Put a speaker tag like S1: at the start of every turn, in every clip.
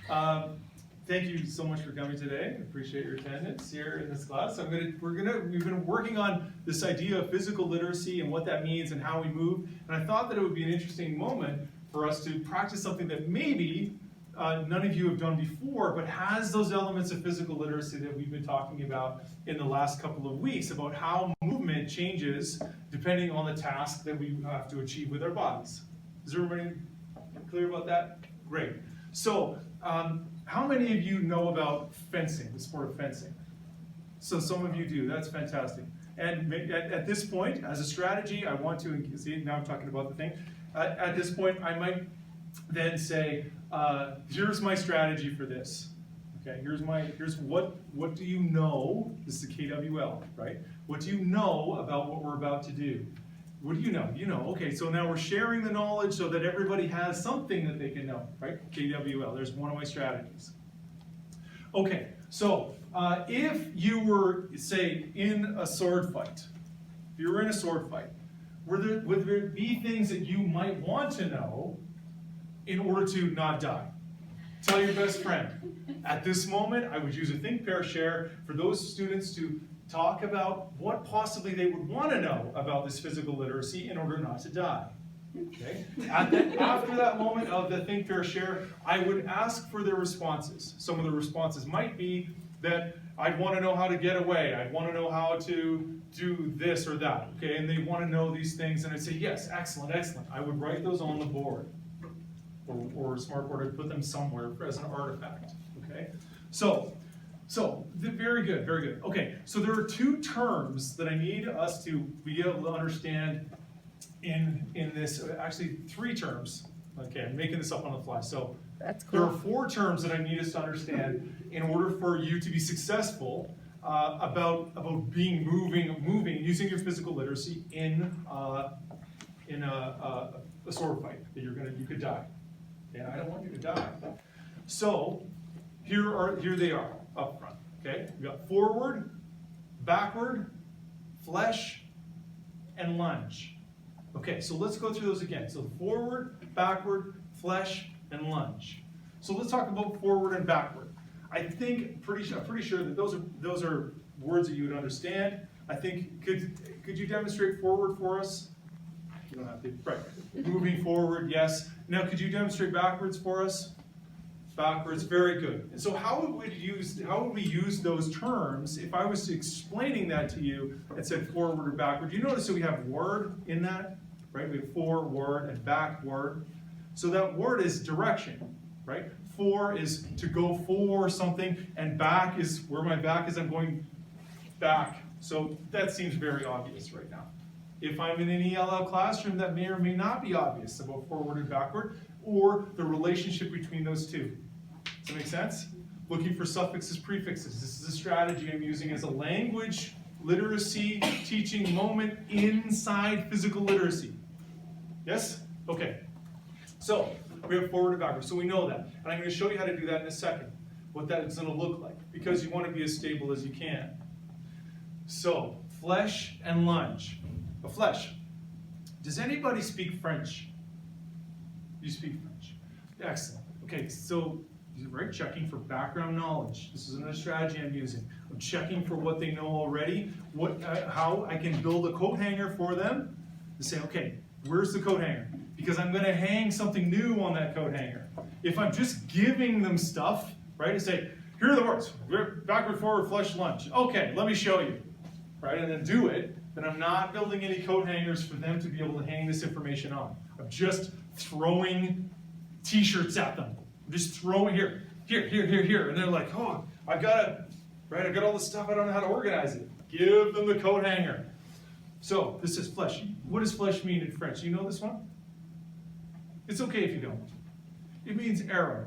S1: Thank you so much for coming today. I appreciate your attendance here in this class. We've been working on this idea of physical literacy and what that means and how we move. And I thought that it would be an interesting moment for us to practice something that maybe none of you have done before, but has those elements of physical literacy that we've been talking about in the last couple of weeks, about how movement changes depending on the task that we have to achieve with our bodies. Is everybody clear about that? Great. So, how many of you know about fencing, the sport of fencing? So some of you do, that's fantastic. And at this point, as a strategy, I want to, see, now I'm talking about the thing. At this point, I might then say, here's my strategy for this. Okay, here's what do you know? This is the KWL, right? What do you know about what we're about to do? What do you know? You know, okay, so now we're sharing the knowledge so that everybody has something that they can know, right? KWL, there's one of my strategies. Okay, so if you were, say, in a sword fight, would there be things that you might want to know in order to not die? Tell your best friend. At this moment, I would use a think, pair, share for those students to talk about what possibly they would want to know about this physical literacy in order not to die. Okay? After that moment of the think, pair, share, I would ask for their responses. Some of the responses might be that I'd want to know how to get away. I'd want to know how to do this or that. Okay? And they want to know these things, and I'd say, yes, excellent, excellent. I would write those on the board or a smartboard. I'd put them somewhere as an artifact. Okay? So very good, very good. Okay, so there are two terms that I need us to be able to understand in this, actually three terms. Okay, I'm making this up on the fly. So
S2: that's cool.
S1: There are four terms that I need us to understand in order for you to be successful about moving, using your physical literacy in a sword fight that you could die. Yeah, I don't want you to die. So here they are up front. Okay, we got forward, backward, flesh, and lunge. Okay, so let's go through those again. So forward, backward, flesh, and lunge. So let's talk about forward and backward. I'm pretty sure that those are words that you would understand. I think could you demonstrate forward for us? You don't have to. Right. Moving forward, yes. Now could you demonstrate backwards for us? Backwards, very good. And so how would we use those terms if I was explaining that to you and said forward or backward? You notice that we have word in that, right? We have forward and backward. So that word is direction, right? For is to go for something, and back is where my back is, I'm going back. So that seems very obvious right now. If I'm in an ELL classroom, that may or may not be obvious about forward and backward, or the relationship between those two. Does that make sense? Looking for suffixes, prefixes. This is a strategy I'm using as a language literacy teaching moment inside physical literacy. Yes? Okay. So we have forward and backward. So we know that. And I'm going to show you how to do that in a second. What that is going to look like. Because you want to be as stable as you can. So, flesh and lunge. Flesh. Does anybody speak French? You speak French. Excellent. Okay, so right, checking for background knowledge. This is another strategy I'm using. I'm checking for what they know already, how I can build a coat hanger for them. To say, okay, where's the coat hanger? Because I'm going to hang something new on that coat hanger. If I'm just giving them stuff, right, to say, here are the words, backward, forward, flesh, lunge. Okay, let me show you, right, and then do it. Then I'm not building any coat hangers for them to be able to hang this information on. I'm just throwing t-shirts at them. I'm just throwing here, and they're like, oh, I've got all this stuff, I don't know how to organize it. Give them the coat hanger. So this is flesh. What does flesh mean in French? You know this one? It's okay if you don't. It means arrow.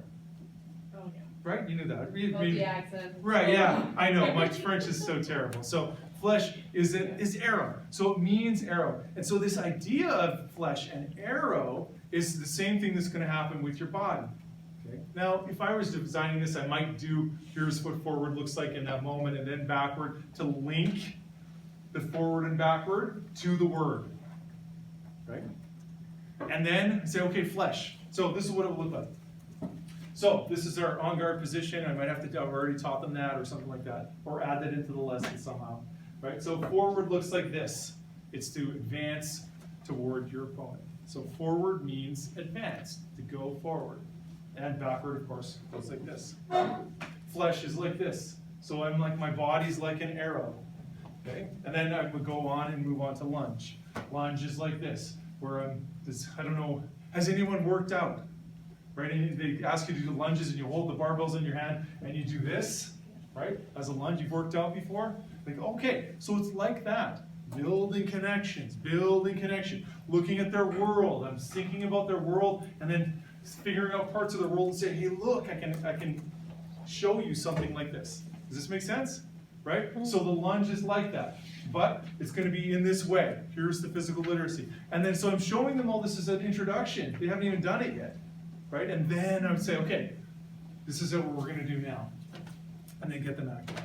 S3: Oh yeah.
S1: Right? You knew that.
S3: The accent.
S1: Right, yeah. I know, my French is so terrible. So flesh is arrow. So it means arrow. And so this idea of flesh and arrow is the same thing that's going to happen with your body. Okay? Now, if I was designing this, I might do, here's what forward looks like in that moment, and then backward to link the forward and backward to the word. Right? And then say, okay, flesh. So this is what it will look like. So this is our on-guard position. I might have to, I've already taught them that or something like that, or add that into the lesson somehow, right? So forward looks like this. It's to advance toward your opponent. So forward means advance, to go forward. And backward, of course, goes like this. Flesh is like this. So I'm like, my body's like an arrow, okay? And then I would go on and move on to lunge. Lunge is like this, where I'm, I don't know, has anyone worked out? Right, and they ask you to do lunges and you hold the barbells in your hand and you do this, right? As a lunge, you've worked out before? Like, okay, so it's like that. Building connections, looking at their world. I'm thinking about their world and then figuring out parts of their world and say, hey, look, I can show you something like this. Does this make sense? Right? So the lunge is like that, but it's going to be in this way. Here's the physical literacy. And then, so I'm showing them all this as an introduction. They haven't even done it yet. Right? And then I would say, okay, this is what we're going to do now. And then get them active.